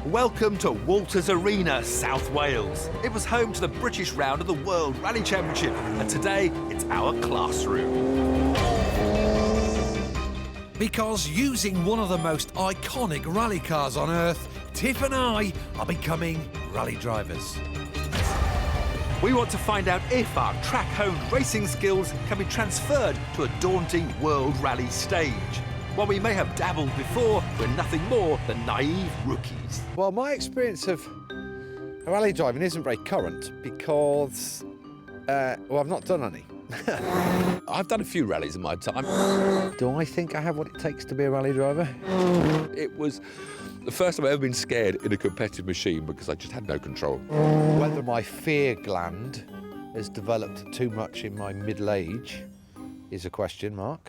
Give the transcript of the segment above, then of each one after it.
Welcome to Walters Arena, South Wales. It was home to the British round of the World Rally Championship, and today it's our classroom. Because using one of the most iconic rally cars on Earth, Tiff and I are becoming rally drivers. We want to find out if our track-honed racing skills can be transferred to a daunting World Rally stage. While we may have dabbled before, we're nothing more than naive rookies. Well, my experience of rally driving isn't very current because, I've not done any. I've done a few rallies in my time. Do I think I have what it takes to be a rally driver? It was the first time I've ever been scared in a competitive machine because I just had no control. Whether my fear gland has developed too much in my middle age is a question mark.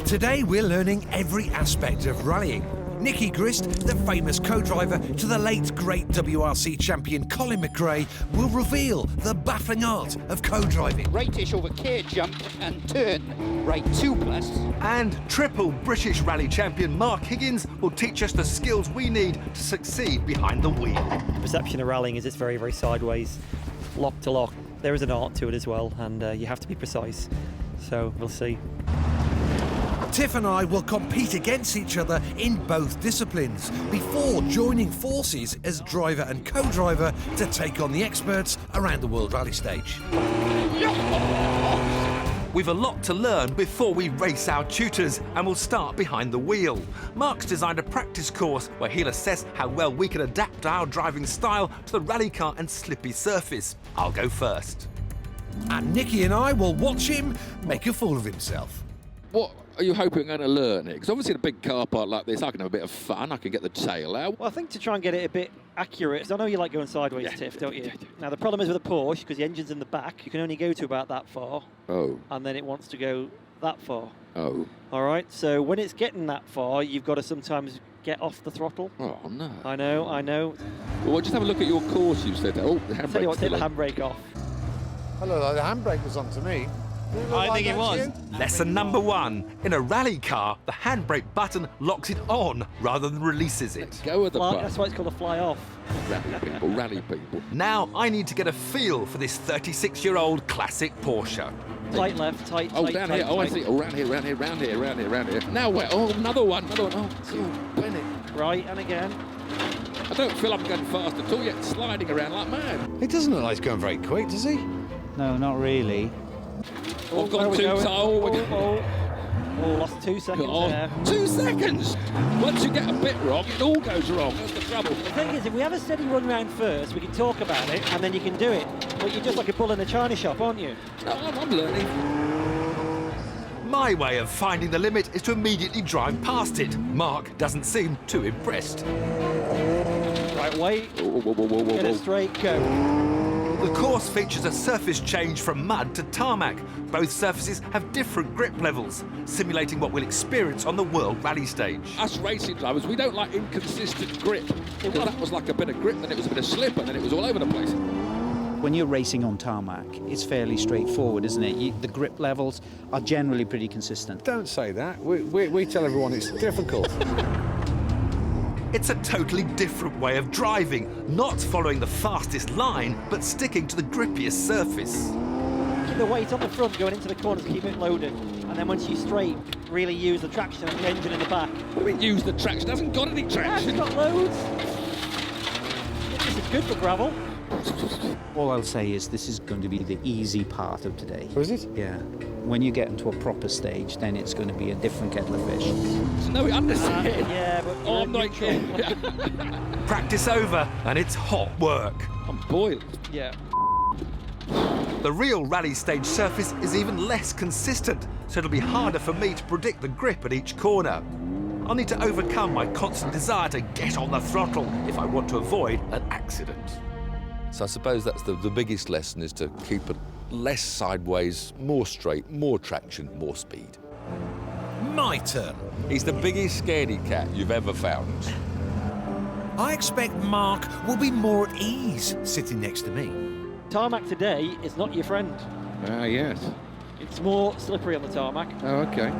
Today we're learning every aspect of rallying. Nicky Grist, the famous co-driver to the late great WRC champion Colin McRae, will reveal the baffling art of co-driving. Rightish over K jump and turn, right 2+. And triple British Rally champion Mark Higgins will teach us the skills we need to succeed behind the wheel. Perception of rallying is it's very, very sideways, lock to lock. There is an art to it as well, and you have to be precise. So we'll see. Tiff and I will compete against each other in both disciplines before joining forces as driver and co-driver to take on the experts around the World Rally stage. We've a lot to learn before we race our tutors, and we'll start behind the wheel. Mark's designed a practice course where he'll assess how well we can adapt our driving style to the rally car and slippy surface. I'll go first. And Nicky and I will watch him make a fool of himself. What are you hoping I'm going to learn it? Because obviously in a big car park like this, I can have a bit of fun. I can get the tail out. Well, I think to try and get it a bit accurate, 'cause I know you like going sideways, Tiff, don't you? Now, the problem is with a Porsche, because the engine's in the back, you can only go to about that far. Oh. And then it wants to go that far. Oh. All right, so when it's getting that far, you've got to sometimes get off the throttle. Oh, no. I know. Well, just have a look at your course you said. Oh, the I'll tell you what, take the handbrake off. Hello, the handbrake was on to me. I think it was. Lesson number 1. In a rally car, the handbrake button locks it on rather than releases it. Go with the button. That's why it's called a fly off. Rally people. Now I need to get a feel for this 36-year-old classic Porsche. Tight left, tight, Oh, tight, down tight, here. Oh, I tight. see. Oh, round here. Now where? Oh, another one. Oh, Bennett. Right, and again. I don't feel I'm going fast at all yet, sliding around like mad. He doesn't look like he's going very quick, does he? No, not really. I've gone too tight. Oh, lost 2 seconds there. 2 seconds! Once you get a bit wrong, it all goes wrong. That's the trouble. The thing is, if we have a steady run round first, we can talk about it, and then you can do it. But you're just like a bull in a china shop, aren't you? No, I'm learning. My way of finding the limit is to immediately drive past it. Mark doesn't seem too impressed. Right, wait. Whoa. Get it straight, go. The course features a surface change from mud to tarmac. Both surfaces have different grip levels, simulating what we'll experience on the World Rally stage. Us racing drivers, we don't like inconsistent grip. Because that was like a bit of grip, then it was a bit of slip, and then it was all over the place. When you're racing on tarmac, it's fairly straightforward, isn't it? The grip levels are generally pretty consistent. Don't say that. We tell everyone it's difficult. It's a totally different way of driving, not following the fastest line, but sticking to the grippiest surface. Keep the weight on the front going into the corners, keep it loaded. And then once you straight, really use the traction of the engine in the back. What do we use the traction? It hasn't got any Yeah, traction. it's got loads. This is good for gravel. All I'll say is this is going to be the easy part of today. Oh, is it? Yeah. When you get into a proper stage, then it's going to be a different kettle of fish. No, we understand. Yeah, but Oh, I'm not kidding. Practice over, and it's hot work. I'm boiled. yeah. The real rally stage surface is even less consistent, so it'll be harder for me to predict the grip at each corner. I'll need to overcome my constant desire to get on the throttle if I want to avoid an accident. So I suppose that's the biggest lesson, is to keep it less sideways, more straight, more traction, more speed. My turn. He's the biggest scaredy cat you've ever found. I expect Mark will be more at ease sitting next to me. Tarmac today is not your friend. Yes. It's more slippery on the tarmac. Oh, okay.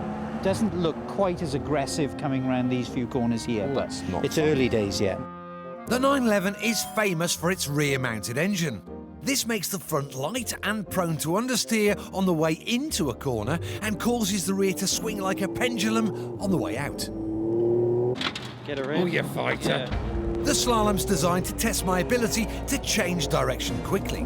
Doesn't look quite as aggressive coming around these few corners here, but that's not it's fun. early days yet. The 911 is famous for its rear-mounted engine. This makes the front light and prone to understeer on the way into a corner and causes the rear to swing like a pendulum on the way out. Get her in. Oh, you fighter. Yeah. The slalom's designed to test my ability to change direction quickly.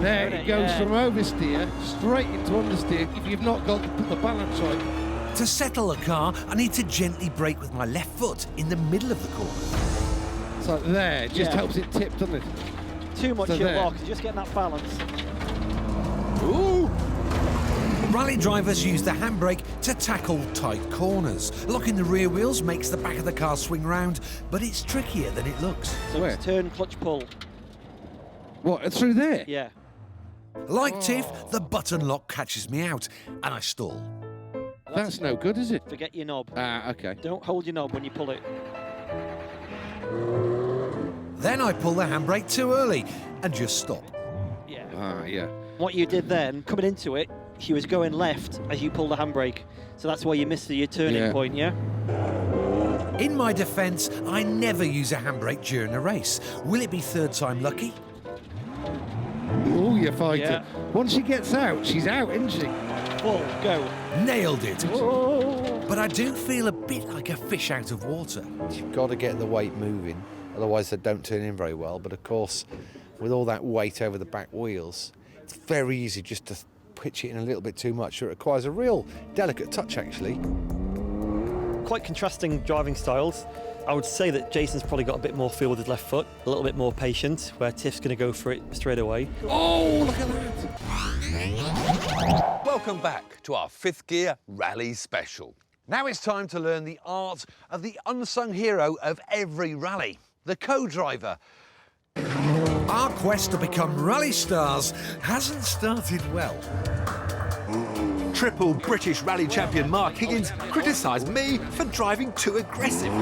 There it goes Yeah. from oversteer straight into understeer if you've not got to put the balance right. To settle the car, I need to gently brake with my left foot in the middle of the corner. So there, it just Yeah. helps it tip, doesn't it? Too much So in there. lock, just getting that balance. Ooh! Rally drivers use the handbrake to tackle tight corners. Locking the rear wheels makes the back of the car swing round, but it's trickier than it looks. So Where? it's turn, clutch, pull. What, through there? Yeah. Like Tiff, the button lock catches me out, and I stall. That's no good, is it? Forget your knob. Ah, okay. Don't hold your knob when you pull it. Then I pull the handbrake too early and just stop. Yeah. Ah, yeah. What you did then, coming into it, she was going left as you pulled the handbrake. So that's why you missed your turning Yeah. point, yeah? In my defence, I never use a handbrake during a race. Will it be third time lucky? Oh, you fighter. Yeah. Once she gets out, she's out, isn't she? Full, go. Nailed it. Oh. But I do feel a bit like a fish out of water. You've got to get the weight moving, otherwise they don't turn in very well. But of course, with all that weight over the back wheels, it's very easy just to pitch it in a little bit too much. It requires a real delicate touch, actually. Quite contrasting driving styles. I would say that Jason's probably got a bit more feel with his left foot, a little bit more patient, where Tiff's going to go for it straight away. Oh, look at that. Welcome back to our fifth gear rally special. Now it's time to learn the art of the unsung hero of every rally, the co-driver. Our quest to become rally stars hasn't started well. Triple British rally champion Mark Higgins criticised me for driving too aggressive.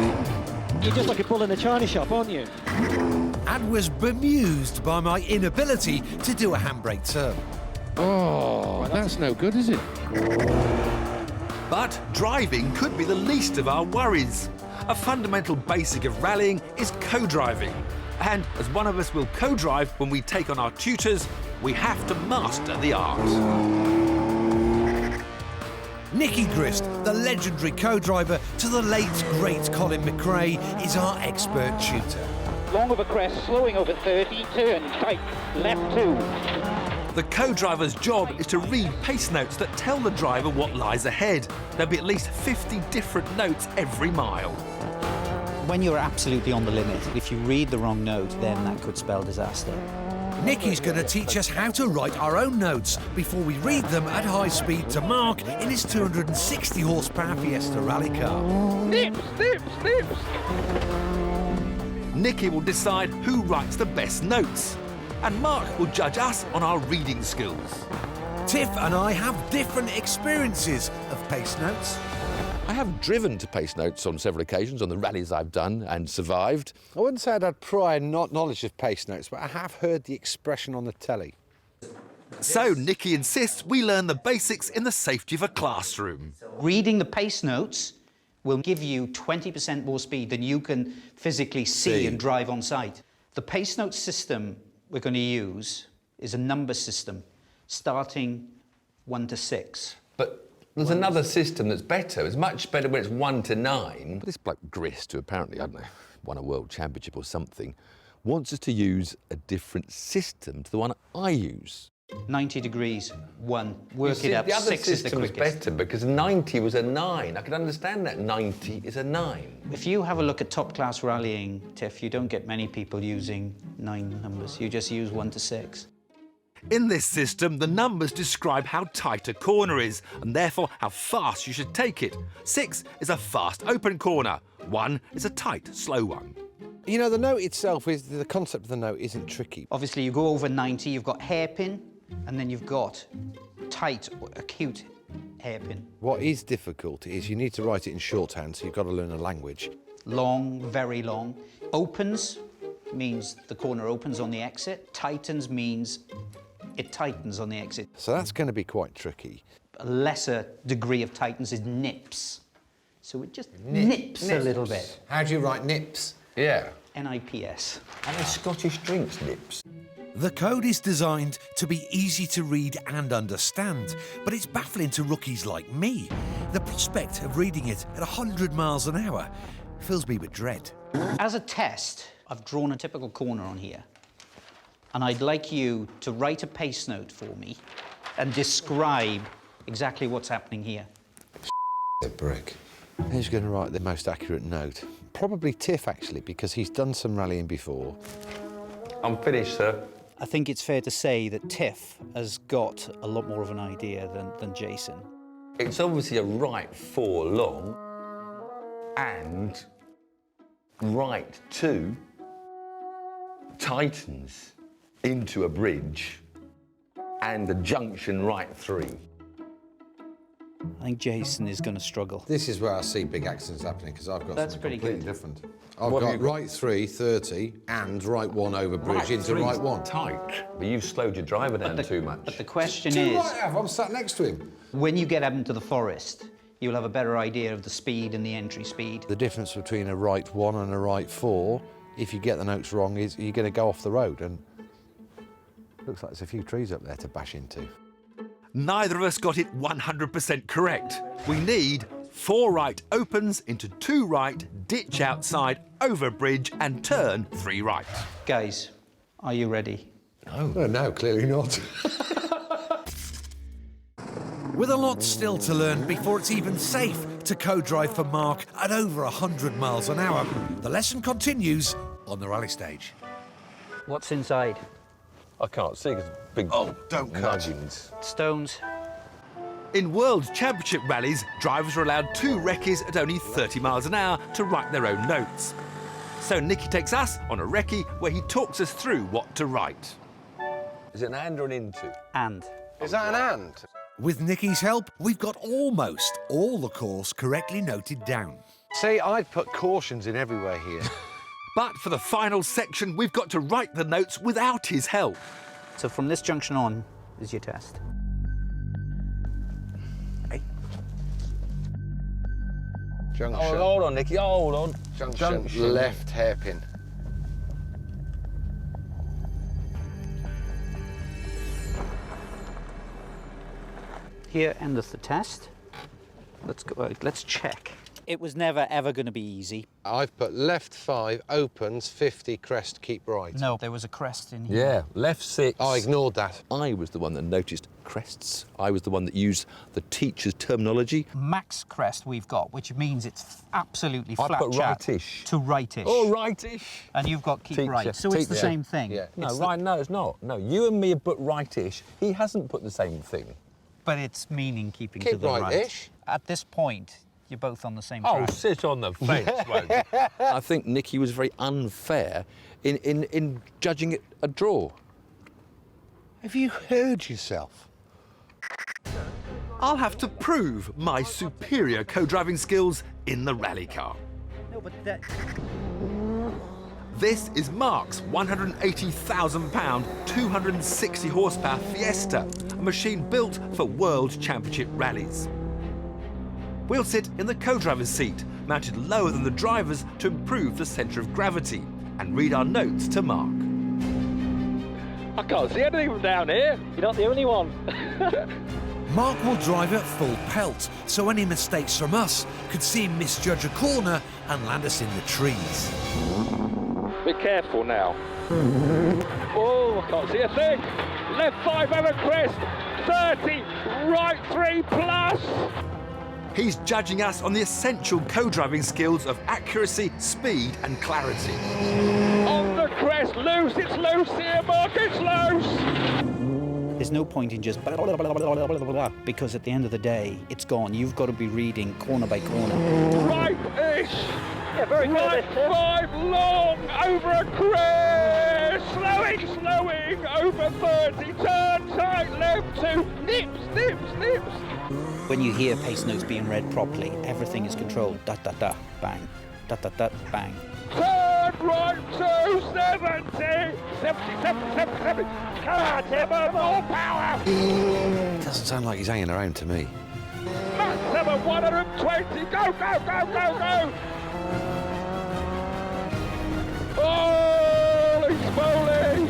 You're just like a bull in a china shop, aren't you? And was bemused by my inability to do a handbrake turn. Oh, that's no good, is it? But driving could be the least of our worries. A fundamental basic of rallying is co-driving. And as one of us will co-drive when we take on our tutors, we have to master the art. Nicky Grist, the legendary co-driver to the late, great Colin McRae, is our expert tutor. Long over crest, slowing over 30, turn, tight, left 2. The co-driver's job is to read pace notes that tell the driver what lies ahead. There'll be at least 50 different notes every mile. When you're absolutely on the limit, if you read the wrong note, then that could spell disaster. Nicky's going to teach us how to write our own notes before we read them at high speed to Mark in his 260 horsepower Fiesta rally car. Snips, snips, snips. Nicky will decide who writes the best notes, and Mark will judge us on our reading skills. Tiff and I have different experiences of pace notes. I have driven to pace notes on several occasions on the rallies I've done and survived. I wouldn't say I'd had prior knowledge of pace notes, but I have heard the expression on the telly. So Nicky insists we learn the basics in the safety of a classroom. Reading the pace notes will give you 20% more speed than you can physically see and drive on site. The pace note system we're going to use is a number system, starting 1 to 6. But there's another system that's better. It's much better when it's 1 to 9. But this bloke Grist, who apparently, I don't know, won a world championship or something, wants us to use a different system to the one I use. 90 degrees, 1. Work You it up. see, the other 6 is the system's quickest. better because 90 was a 9. I could understand that 90 is a 9. If you have a look at top-class rallying, Tiff, you don't get many people using 9 numbers. You just use 1 to 6. In this system, the numbers describe how tight a corner is, and therefore how fast you should take it. 6 is a fast, open corner. 1 is a tight, slow one. You know, the note itself, is the concept of the note isn't tricky. Obviously, you go over 90, you've got hairpin, and then you've got tight, acute hairpin. What is difficult is you need to write it in shorthand, so you've got to learn a language. Long, very long. Opens means the corner opens on the exit. Tightens means it tightens on the exit. So that's going to be quite tricky. A lesser degree of tightness is nips. So it just nips a little bit. How do you write nips? Yeah. N-I-P-S. And the Scottish drinks nips. The code is designed to be easy to read and understand, but it's baffling to rookies like me. The prospect of reading it at 100 miles an hour fills me with dread. As a test, I've drawn a typical corner on here. And I'd like you to write a pace note for me and describe exactly what's happening here. A brick. Who's going to write the most accurate note? Probably Tiff, actually, because he's done some rallying before. I'm finished, sir. I think it's fair to say that Tiff has got a lot more of an idea than Jason. It's obviously a right 4 long and right 2 tightens into a bridge and the junction right 3. I think Jason is going to struggle. This is where I see big accidents happening, because I've got That's something pretty completely good. different. I've What have got you got? right 3, 30, and right 1 over bridge into right 1. Tight. But you've slowed your driver down too much. But the question Too is, right, I have. I'm sat next to him. when you get out into the forest, you'll have a better idea of the speed and the entry speed. The difference between a right 1 and a right 4, if you get the notes wrong, is you're going to go off the road, and looks like there's a few trees up there to bash into. Neither of us got it 100% correct. We need 4 right opens into 2 right, ditch outside, over bridge and turn 3 right. Guys, are you ready? No, clearly not. With a lot still to learn before it's even safe to co-drive for Mark at over 100 miles an hour, the lesson continues on the rally stage. What's inside? I can't see because big don't cut. nudgings. Stones. In World Championship rallies, drivers are allowed 2 recce's at only 30 miles an hour to write their own notes. So Nicky takes us on a recce where he talks us through what to write. Is it an and or an into? And. Is that an and? With Nicky's help, we've got almost all the course correctly noted down. See, I'd put cautions in everywhere here. But for the final section, we've got to write the notes without his help. So from this junction on is your test. Junction. Oh, hold on, Nicky, hold on. Junction. Left hairpin. Here endeth the test. Let's go. Let's check. It was never ever going to be easy. I've put left 5, opens, 50, crest, keep right. No, there was a crest in here. Yeah, left 6. I ignored that. I was the one that noticed crests. I was the one that used the teacher's terminology. Max crest we've got, which means it's absolutely I flat put chat rightish. to rightish. Oh, rightish. And you've got keep Teacher. right. So it's the Teacher. same thing. Yeah. No, It's right, no, it's not. No, you and me have put rightish. He hasn't put the same thing. But it's meaning keeping Keep to the right. right-ish. At this point, you're both on the same Oh, track. sit on the fence, won't you? I think Nicky was very unfair in judging it a draw. Have you heard yourself? I'll have to prove my superior co-driving skills in the rally car. No, but that... This is Mark's £180,000, 260 horsepower Fiesta, a machine built for World Championship rallies. We'll sit in the co-driver's seat, mounted lower than the driver's to improve the centre of gravity, and read our notes to Mark. I can't see anything from down here. You're not the only one. Mark will drive at full pelt, so any mistakes from us could see him misjudge a corner and land us in the trees. Be careful now. Oh, I can't see a thing. Left 5 over crest. 30. Right 3 plus. He's judging us on the essential co-driving skills of accuracy, speed and clarity. On the crest. Loose. It's loose here, Mark. It's loose. There's no point in just blah, blah, blah, blah, blah, blah, blah, because at the end of the day, it's gone. You've got to be reading corner by corner. Right-ish. Yeah, very good. Right 5 long over a crest. Slowing over 30. Turn tight left 2. Nips. When you hear pace notes being read properly, everything is controlled. Da da da, bang. Da da da, bang. Turn right 270, 70, 70, 70, 70. Come on, Tiff, more power. Doesn't sound like he's hanging around to me. Maximum 120, go, go, go, go, go. Holy moly!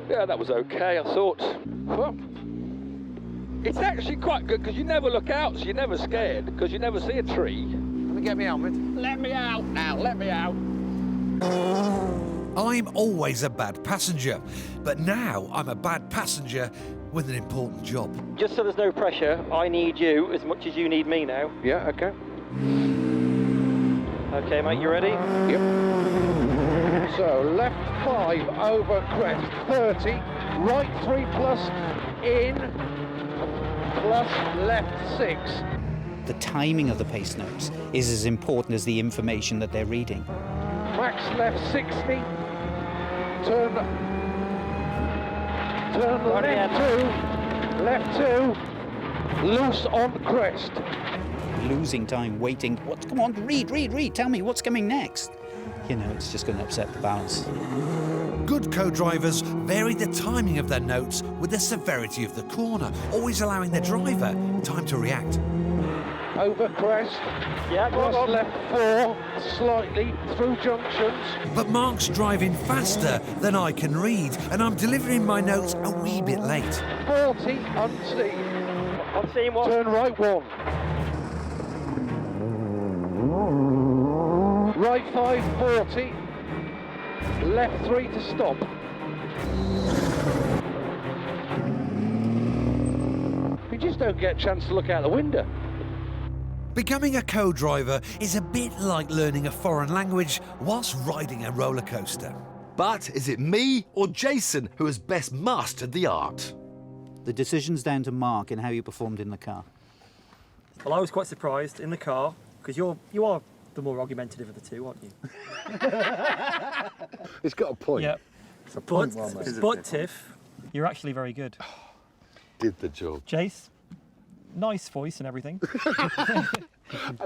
Yeah, that was okay, I thought. Well, it's actually quite good because you never look out, so you're never scared because you never see a tree. Let me get me helmet. Let me out now, let me out. I'm always a bad passenger, but now I'm a bad passenger with an important job. Just so there's no pressure, I need you as much as you need me now. Yeah, okay. Okay, mate, you ready? Yep. So, left 5 over crest, 30, right 3 plus, in, plus left 6. The timing of the pace notes is as important as the information that they're reading. Max left 60, turn left 2, loose on crest. Losing time, waiting. What? Come on, read. Tell me what's coming next. You know, it's just going to upset the balance. Good co-drivers vary the timing of their notes with the severity of the corner, always allowing the driver time to react. Over crest, Yeah, go plus on. left 4, slightly through junctions. But Mark's driving faster than I can read, and I'm delivering my notes a wee bit late. 40 unseen. On scene one. Turn right 1. Right 5, 40. Left 3 to stop. You just don't get a chance to look out the window. Becoming a co-driver is a bit like learning a foreign language whilst riding a roller coaster. But is it me or Jason who has best mastered the art? The decision's down to Mark and how you performed in the car. Well, I was quite surprised in the car because you are the more argumentative of the two, aren't you? It's got a point. Yeah. But Tiff, you're actually very good. Did the job. Jace, nice voice and everything.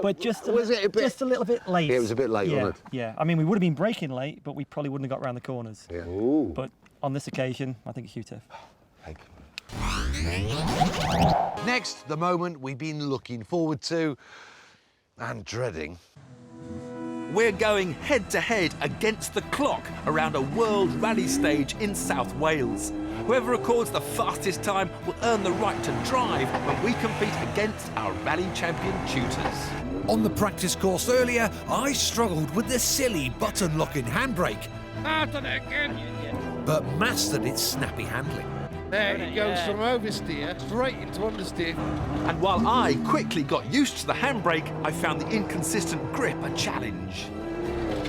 But just a little bit late. Yeah, it was a bit late, yeah, wasn't it? Yeah, I mean, we would have been braking late, but we probably wouldn't have got around the corners. Yeah. Ooh. But on this occasion, I think it's you, Tiff. Thank you. Next, the moment we've been looking forward to and dreading. We're going head-to-head against the clock around a world rally stage in South Wales. Whoever records the fastest time will earn the right to drive when we compete against our rally champion tutors. On the practice course earlier, I struggled with the silly button-locking handbrake, Out on it again. but mastered its snappy handling. There he goes from oversteer straight into understeer. And while I quickly got used to the handbrake, I found the inconsistent grip a challenge.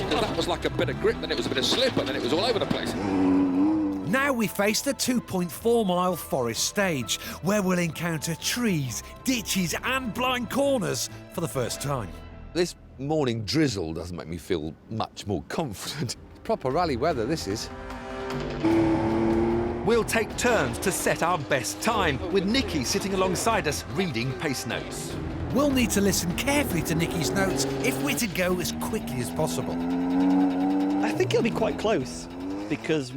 That was like a bit of grip, then it was a bit of slip, and then it was all over the place. Now we face the 2.4-mile forest stage, where we'll encounter trees, ditches and blind corners for the first time. This morning drizzle doesn't make me feel much more confident. Proper rally weather, this is. We'll take turns to set our best time, with Nikki sitting alongside us reading pace notes. We'll need to listen carefully to Nicky's notes if we're to go as quickly as possible. I think it'll be quite close because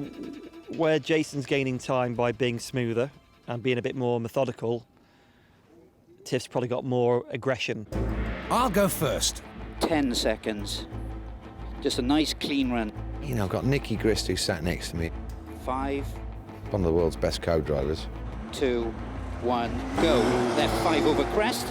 where Jason's gaining time by being smoother and being a bit more methodical, Tiff's probably got more aggression. I'll go first. 10 seconds. Just a nice clean run. You know, I've got Nicky Grist who sat next to me, 5, one of the world's best co-drivers. 2, 1, go. Left 5 over crest,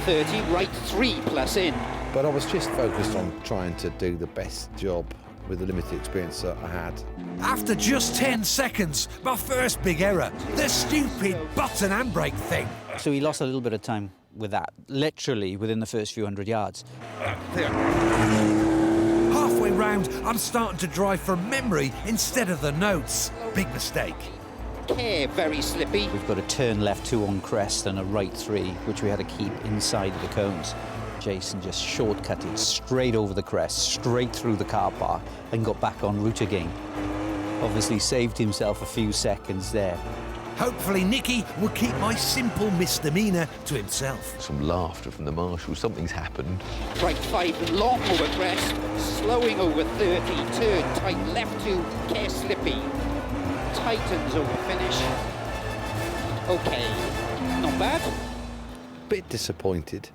30, right 3 plus in. But I was just focused on trying to do the best job with the limited experience that I had. After just 10 seconds, my first big error, the stupid button handbrake thing. So he lost a little bit of time with that, literally within the first few hundred yards. Halfway round, I'm starting to drive from memory instead of the notes. Big mistake. Very slippy. We've got a turn left 2 on crest and a right 3, which we had to keep inside of the cones. Jason just shortcutted straight over the crest, straight through the car park, and got back en route again. Obviously saved himself a few seconds there. Hopefully Nicky will keep my simple misdemeanour to himself. Some laughter from the marshal. Something's happened. Right 5, long over crest, slowing over 30, turn tight, left 2, care slippy, tightens over finish. Okay, not bad. Bit disappointed.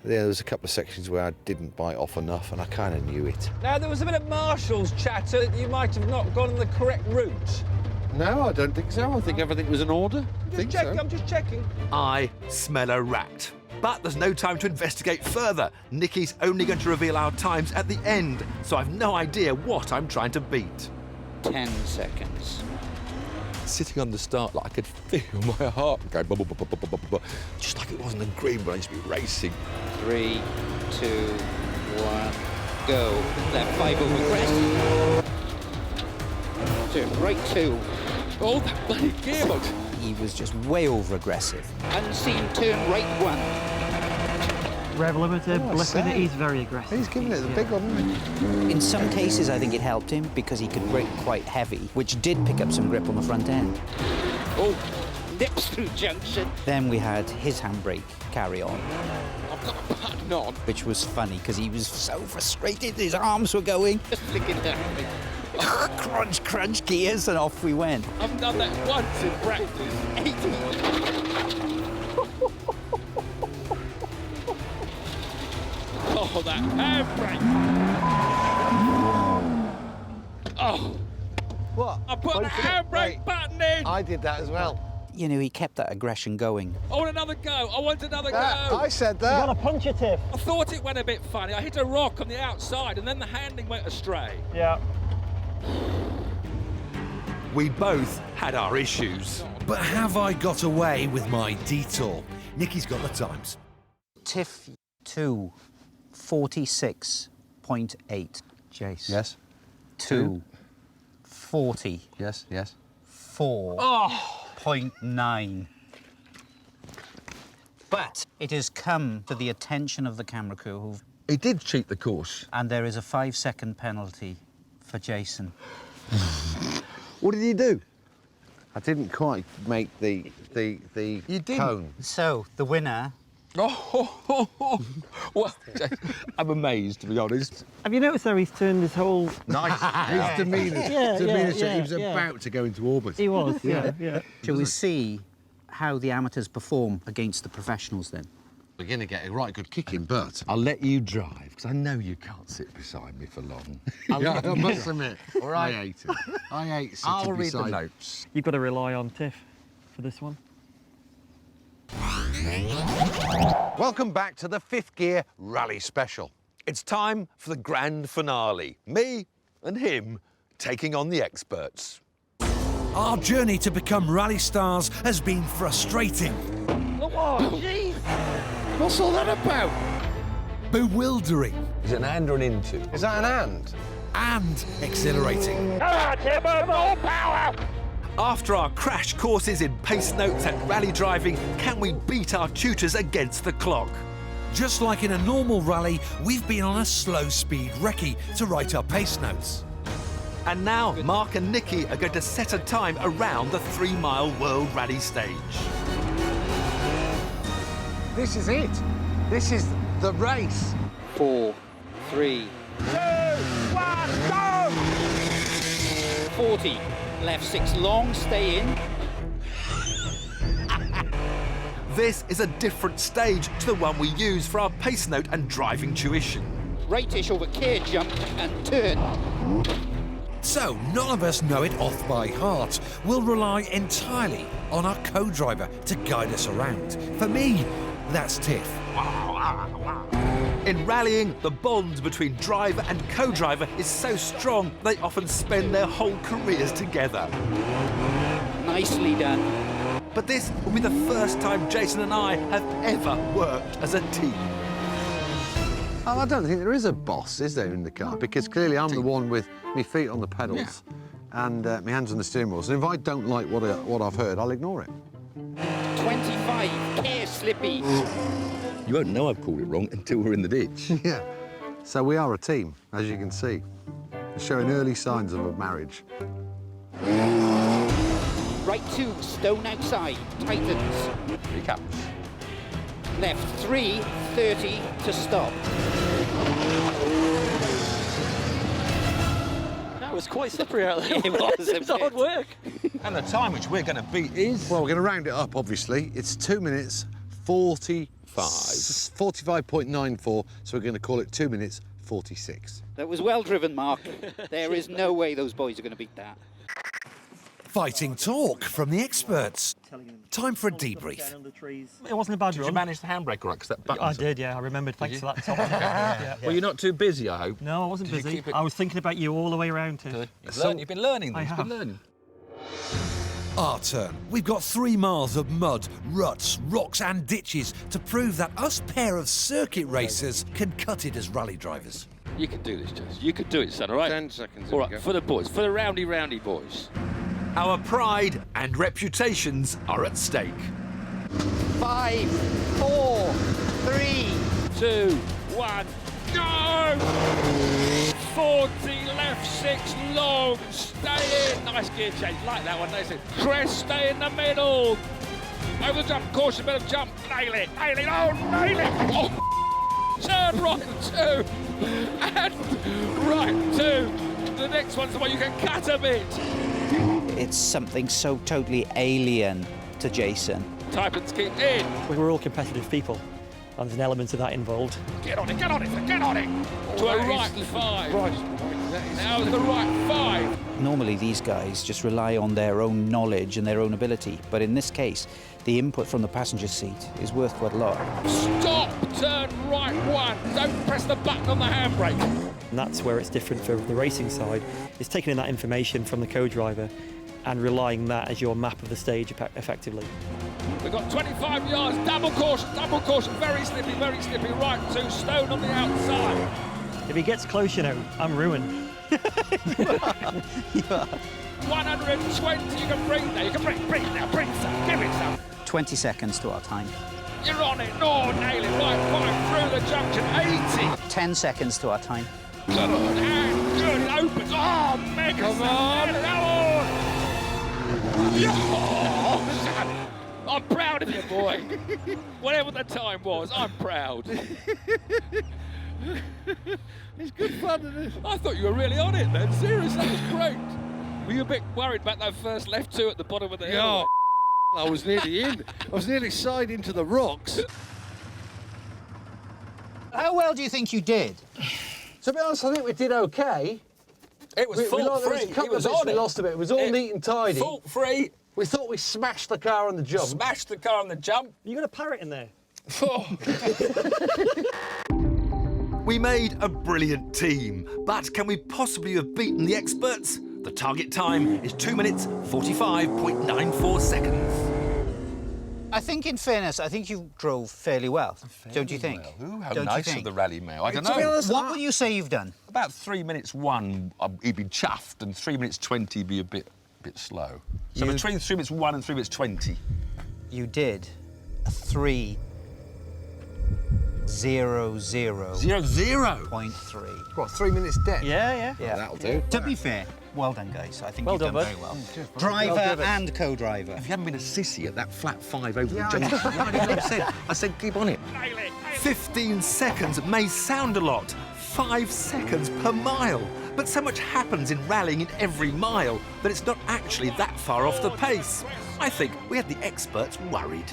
There was a couple of sections where I didn't bite off enough, and I kind of knew it. Now, there was a bit of marshal's chatter that you might have not gone the correct route. No, I don't think so. I think everything was in order. I'm just checking. I smell a rat. But there's no time to investigate further. Nicky's only going to reveal our times at the end, so I've no idea what I'm trying to beat. 10 seconds. Sitting on the start, like I could feel my heart go, just like it wasn't a green, but I used to be racing. 3, 2, 1, go. Left 5 over crest. Turn right 2. Oh, that bloody gearbox. He was just way over aggressive. Unseen turn right 1. Rev limiter, blipping it, he's very aggressive. He's giving it the big one, isn't he? In some cases, I think it helped him because he could brake quite heavy, which did pick up some grip on the front end. Oh, nips through junction. Then we had his handbrake carry on, I've got a pattern on. which was funny because he was so frustrated, his arms were going. Just flicking down. Crunch, crunch gears, and off we went. I've done that once in practice. 80. Oh, that handbrake. Oh. What? I put the handbrake button in. I did that as well. You know, he kept that aggression going. I want another go. I want another go. I said that. punch it, Tiff. I thought it went a bit funny. I hit a rock on the outside and then the handling went astray. Yeah. We both had our issues. But have I got away with my detour? Nicky's got the times. Tiff 2, 46.8. Jace. Yes. 2, 40. Yes. Yes. 4.9. But it has come to the attention of the camera crew, He did cheat the course. and there is a 5-second penalty for Jason. What did he do? I didn't quite make the cone. So the winner. Oh, well, I'm amazed, to be honest. Have you noticed how he's turned his whole... Nice. His demeanour. He was about to go into orbit. He was, yeah. Shall we see how the amateurs perform against the professionals then? We're going to get a right good kicking, but I'll let you drive, because I know you can't sit beside me for long. I must admit, All right. I hate it. I hate sitting I'll read beside. the notes. You've got to rely on Tiff for this one. Welcome back to the Fifth Gear Rally Special. It's time for the grand finale. Me and him taking on the experts. Our journey to become rally stars has been frustrating, What's all that about? bewildering, Is it an and or an into? Is that an and? and exhilarating. After our crash courses in pace notes and rally driving, can we beat our tutors against the clock? Just like in a normal rally, we've been on a slow-speed recce to write our pace notes. And now Mark and Nicky are going to set a time around the 3-mile World Rally stage. This is it. This is the race. 4, 3, 2, 1, go! 40. Left 6 long, stay in. This is a different stage to the one we use for our pace note and driving tuition. Rightish over care jump and turn. So none of us know it off by heart. We'll rely entirely on our co-driver to guide us around. For me, that's Tiff. In rallying, the bond between driver and co-driver is so strong they often spend their whole careers together. Nicely done. But this will be the first time Jason and I have ever worked as a team. Oh, I don't think there is a boss, is there, in the car? Because clearly I'm the one with my feet on the pedals and my hands on the steering wheels. And if I don't like what I've heard, I'll ignore it. 25, care slippy. You won't know I've called it wrong until we're in the ditch. Yeah. So we are a team, as you can see. Showing early signs of a marriage. Right right 2, stone outside, tightens. Here he comes. Left 3, 30 to stop. That was quite slippery out there. It was a It was hard bit. work. And the time which we're going to beat is... Well, we're going to round it up, obviously. It's 2 minutes 45.94, so we're going to call it 2 minutes 46. That was well driven, Mark. There is no way those boys are going to beat that. Fighting talk from the experts. Time for a debrief. It wasn't a bad Did you run. manage the handbrake right? 'Cause that button... I did, yeah. I remembered. Thanks for that top. Yeah. Well, you're not too busy, I hope. No, I wasn't Did you busy. keep it- I was thinking about you all the way around, Tiff. You've been learning I this. You've have. been learning. Our turn. We've got 3 miles of mud, ruts, rocks and ditches to prove that us pair of circuit racers can cut it as rally drivers. You can do this, Jess. You can do it, son, all right? 10 seconds. All right, for the boys, for the roundy boys. Our pride and reputations are at stake. 5, 4, 3. 2, 1, go! 40 left, 6 long, stay in. Nice gear change, like that one. Nice. Crest, stay in the middle. Over the jump, caution, bit of jump. Nail it, oh, nail it. Oh, turn right 2, and right 2. The next one's the one you can cut a bit. It's something so totally alien to Jason. Typins keep in. We were all competitive people, and there's an element of that involved. Get on it, get on it, get on it. To a right 5. Now to the right 5. Normally these guys just rely on their own knowledge and their own ability, but in this case, the input from the passenger seat is worth quite a lot. Stop, turn right 1. Don't press the button on the handbrake. And that's where it's different for the racing side. It's taking in that information from the co-driver and relying that as your map of the stage effectively. We've got 25 yards, double caution, very slippy, right 2, stone on the outside. If he gets close, you know, I'm ruined. 120, you can breathe now, breathe now, breathe some, give it some. 20 seconds to our time. You're on it, no, nail it, right 5 through the junction, 80. 10 seconds to our time. Good on, and good, it opens, oh, mega. Come on. Oh, I'm proud of you, boy. Whatever the time was, I'm proud. It's good fun, isn't it? I thought you were really on it then, seriously, that was great. Were you a bit worried about that first left 2 at the bottom of the hill? I was nearly in. I was nearly side into the rocks. How well do you think you did? To be honest, I think we did okay. It was fault-free. There was a couple of bits we lost a bit. It was all neat and tidy. Fault-free. We thought we smashed the car on the jump. Smashed the car on the jump. You got a parrot in there? We made a brilliant team, but can we possibly have beaten the experts? The target time is 2 minutes 45.94 seconds. I think, in fairness, I think you drove fairly well. Don't you think? Ooh, how Don't nice you of think? the rally mail. I don't To be know. honest, What would you say you've done? About 3 minutes 1, he'd be chuffed, and 3 minutes 20 would be a bit slow. So You- between 3 minutes 1 and 3 minutes 20. You did a 3:00.3. 0-0. What, 3 minutes dead? Yeah. Yeah, that'll do. To be fair, well done, guys. I think Well you've done, done bud. very well. Driver and co-driver. If you hadn't been a sissy at that flat 5 over the junction, I said keep on it. 15 seconds may sound a lot, 5 seconds per mile. But so much happens in rallying in every mile that it's not actually that far off the pace. I think we had the experts worried.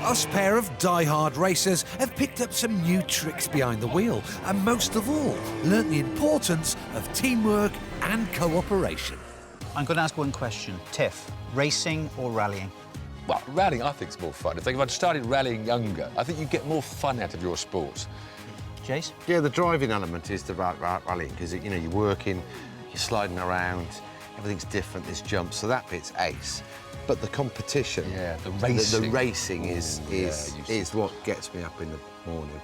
Us pair of die-hard racers have picked up some new tricks behind the wheel and most of all, learnt the importance of teamwork and cooperation. I'm going to ask one question. Tiff, racing or rallying? Well, rallying I think is more fun. I think if I'd started rallying younger, I think you get more fun out of your sport. Jace? Yeah, the driving element is the rallying because you know you're working, you're sliding around, everything's different. There's jumps, so that bit's ace. But the competition, the racing, the racing is what gets me up in the morning.